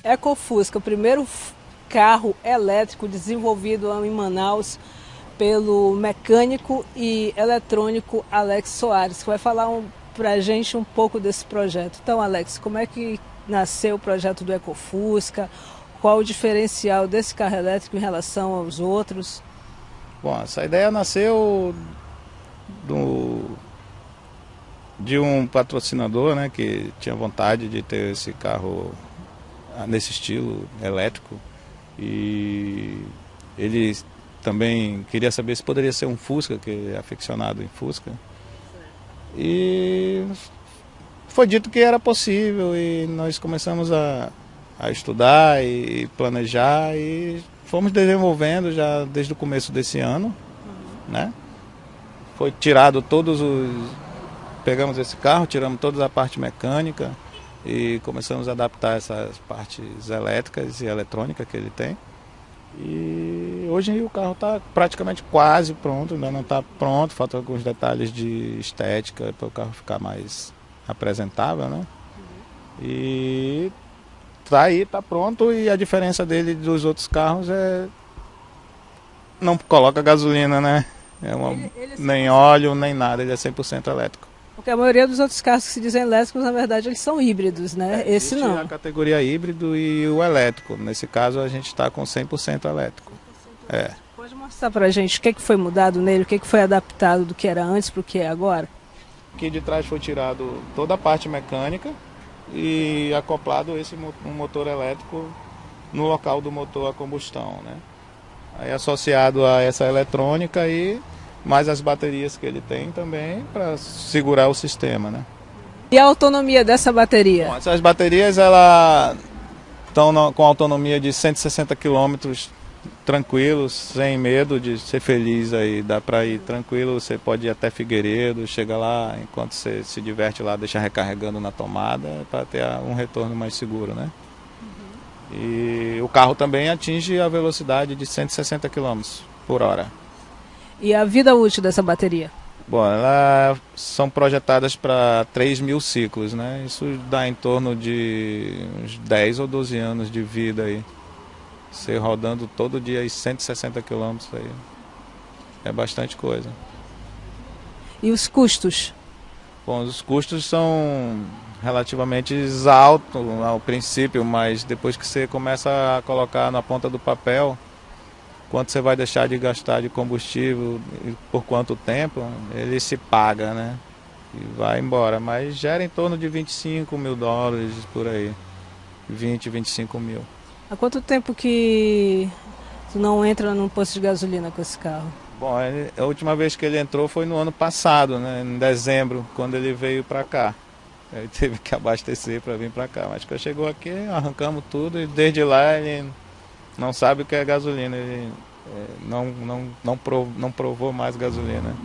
Ecofusca, o primeiro carro elétrico desenvolvido em Manaus pelo mecânico e eletrônico Alex Soares, que vai falar para a gente um pouco desse projeto. Então, Alex, como é que nasceu o projeto do Ecofusca? Qual o diferencial desse carro elétrico em relação aos outros? Bom, essa ideia nasceu de um patrocinador, né, que tinha vontade de ter esse carro nesse estilo elétrico, e ele também queria saber se poderia ser um Fusca, que é aficionado em Fusca. E foi dito que era possível, e nós começamos a estudar e planejar, e fomos desenvolvendo já desde o começo desse ano, né? Foi tirado pegamos esse carro, tiramos toda a parte mecânica e começamos a adaptar essas partes elétricas e eletrônicas que ele tem. E hoje o carro está praticamente quase pronto, ainda não está pronto, faltam alguns detalhes de estética para o carro ficar mais apresentável, né? E tá aí, tá pronto, e a diferença dele dos outros carros é não coloca gasolina, né? Nem óleo, nem nada, ele é 100% elétrico. Porque a maioria dos outros carros que se dizem elétricos, na verdade, eles são híbridos, né? Esse não. A categoria híbrido e o elétrico. Nesse caso, a gente está com 100% elétrico. Pode mostrar pra gente o que foi mudado nele, o que foi adaptado do que era antes para o que é agora? Aqui de trás foi tirado toda a parte mecânica e acoplado um motor elétrico no local do motor a combustão, né? Aí associado a essa eletrônica e mais as baterias que ele tem também para segurar o sistema, né? E a autonomia dessa bateria? Bom, essas baterias elas estão com autonomia de 160 km tranquilos, sem medo de ser feliz aí, dá para ir tranquilo, você pode ir até Figueiredo, chega lá, enquanto você se diverte lá, deixa recarregando na tomada para ter um retorno mais seguro, né? E o carro também atinge a velocidade de 160 km por hora. E a vida útil dessa bateria? Bom, elas são projetadas para 3.000 ciclos, né? Isso dá em torno de uns 10 ou 12 anos de vida aí. Você rodando todo dia aí 160 km aí. É bastante coisa. E os custos? Bom, os custos são relativamente altos ao princípio, mas depois que você começa a colocar na ponta do papel quanto você vai deixar de gastar de combustível e por quanto tempo, ele se paga, né? E vai embora, mas gera em torno de 25 mil dólares por aí, 20, 25 mil. Há quanto tempo que tu não entra num posto de gasolina com esse carro? Bom, a última vez que ele entrou foi no ano passado, né, em dezembro, quando ele veio para cá. Ele teve que abastecer para vir para cá, mas quando chegou aqui, arrancamos tudo e desde lá ele não sabe o que é gasolina, ele não provou mais gasolina.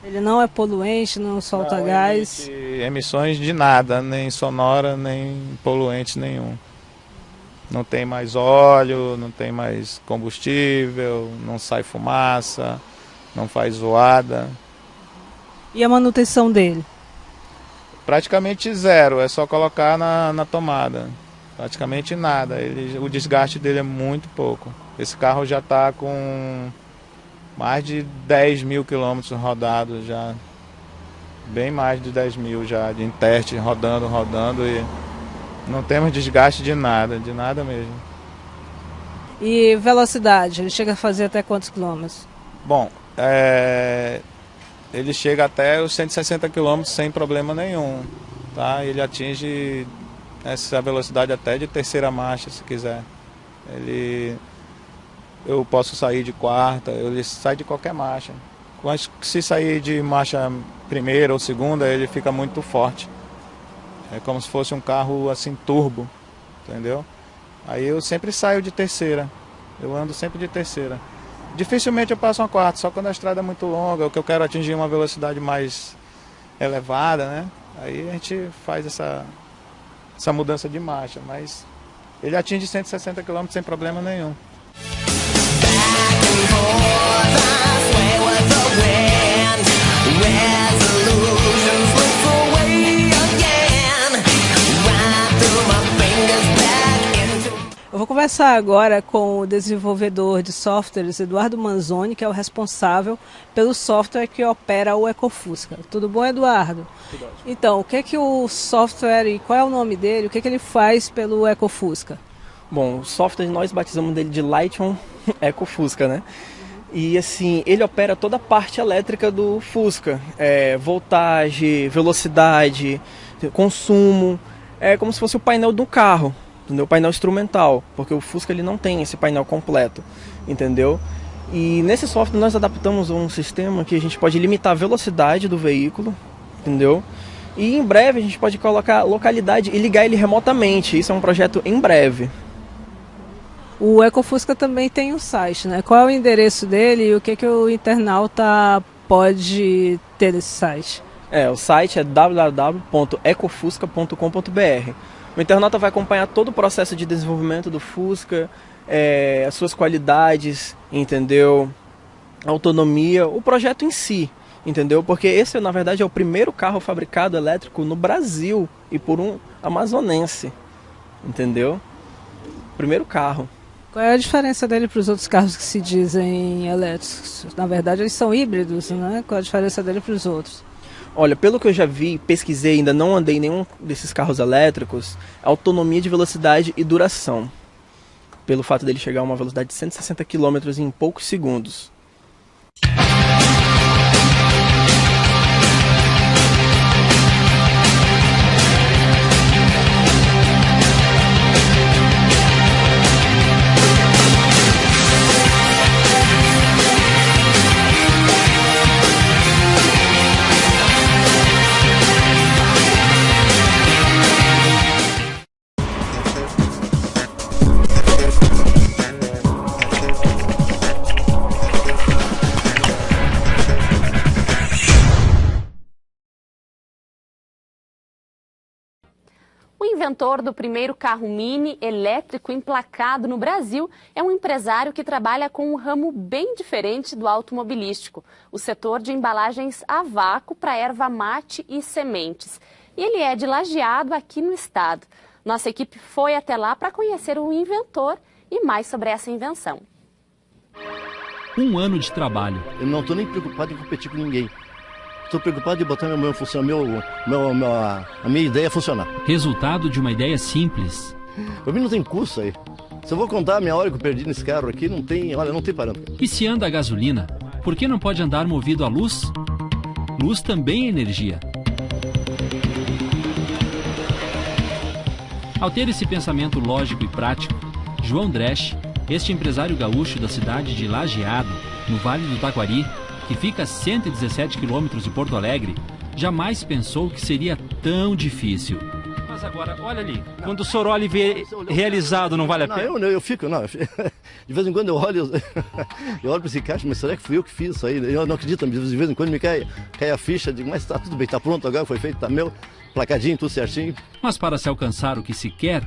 Ele não é poluente, não solta gás? Emissões de nada, nem sonora, nem poluente nenhum. Não tem mais óleo, não tem mais combustível, não sai fumaça, não faz zoada. E a manutenção dele? Praticamente zero, é só colocar na tomada. Praticamente nada, o desgaste dele é muito pouco. Esse carro já está com mais de 10 mil quilômetros rodados já. Bem mais de 10 mil já, em teste, rodando e não temos desgaste de nada mesmo. E velocidade, ele chega a fazer até quantos quilômetros? Bom, ele chega até os 160 km sem problema nenhum, tá? Ele atinge essa velocidade até de terceira marcha, se quiser. Eu posso sair de quarta, ele sai de qualquer marcha. Mas se sair de marcha primeira ou segunda, ele fica muito forte. É como se fosse um carro assim turbo, entendeu? Aí eu sempre saio de terceira, eu ando sempre de terceira. Dificilmente eu passo uma quarta, só quando a estrada é muito longa, ou que eu quero atingir uma velocidade mais elevada, né? Aí a gente faz essa mudança de marcha, mas ele atinge 160 km sem problema nenhum. vou conversar agora com o desenvolvedor de softwares, Eduardo Manzoni, que é o responsável pelo software que opera o Ecofusca. Tudo bom, Eduardo? Tudo ótimo. Então, o que é que o software e qual é o nome dele? O que é que ele faz pelo Ecofusca? Bom, o software nós batizamos dele de Lighton Ecofusca, né? E assim, ele opera toda a parte elétrica do Fusca. Voltagem, velocidade, consumo. É como se fosse o painel do carro, entendeu? O painel instrumental, porque o Fusca ele não tem esse painel completo, entendeu? E nesse software nós adaptamos um sistema que a gente pode limitar a velocidade do veículo, entendeu? E em breve a gente pode colocar localidade e ligar ele remotamente. Isso é um projeto em breve. O Ecofusca também tem um site, né? Qual é o endereço dele e o que o internauta pode ter nesse site? O site é www.ecofusca.com.br. O internauta vai acompanhar todo o processo de desenvolvimento do Fusca, as suas qualidades, entendeu? Autonomia, o projeto em si, entendeu? Porque esse, na verdade, é o primeiro carro fabricado elétrico no Brasil e por um amazonense, entendeu? Primeiro carro. Qual é a diferença dele para os outros carros que se dizem elétricos? Na verdade, eles são híbridos, né? Qual a diferença dele para os outros? Olha, pelo que eu já vi, pesquisei, ainda não andei em nenhum desses carros elétricos, autonomia de velocidade e duração. Pelo fato dele chegar a uma velocidade de 160 km em poucos segundos. O inventor do primeiro carro mini elétrico emplacado no Brasil é um empresário que trabalha com um ramo bem diferente do automobilístico, o setor de embalagens a vácuo para erva mate e sementes. E ele é de Lajeado, aqui no estado. Nossa equipe foi até lá para conhecer o inventor e mais sobre essa invenção. Um ano de trabalho. Eu não estou nem preocupado em competir com ninguém. Estou preocupado em botar a minha ideia funcionar. Resultado de uma ideia simples. Para mim não tem custo aí. Se eu vou contar a minha hora que eu perdi nesse carro aqui, não tem parâmetro. E se anda a gasolina, por que não pode andar movido a luz? Luz também é energia. Ao ter esse pensamento lógico e prático, João Dresch, este empresário gaúcho da cidade de Lajeado, no Vale do Taquari, que fica a 117 quilômetros de Porto Alegre, jamais pensou que seria tão difícil. Mas agora, olha ali, quando o senhor olha e vê realizado, não vale a pena? Eu fico, de vez em quando eu olho para esse caixa, mas será que fui eu que fiz isso aí? Eu não acredito, de vez em quando me cai a ficha, digo, mas tá tudo bem, tá pronto agora, foi feito, tá meu, placadinho, tudo certinho. Mas para se alcançar o que se quer,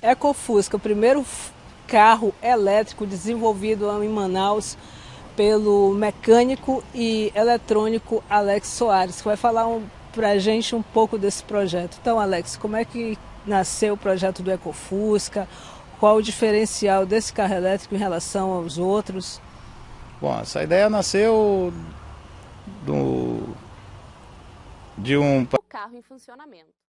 EcoFusca, o primeiro carro elétrico desenvolvido em Manaus pelo mecânico e eletrônico Alex Soares, que vai falar para a gente um pouco desse projeto. Então, Alex, como é que nasceu o projeto do EcoFusca? Qual o diferencial desse carro elétrico em relação aos outros? Bom, essa ideia nasceu de um carro em funcionamento.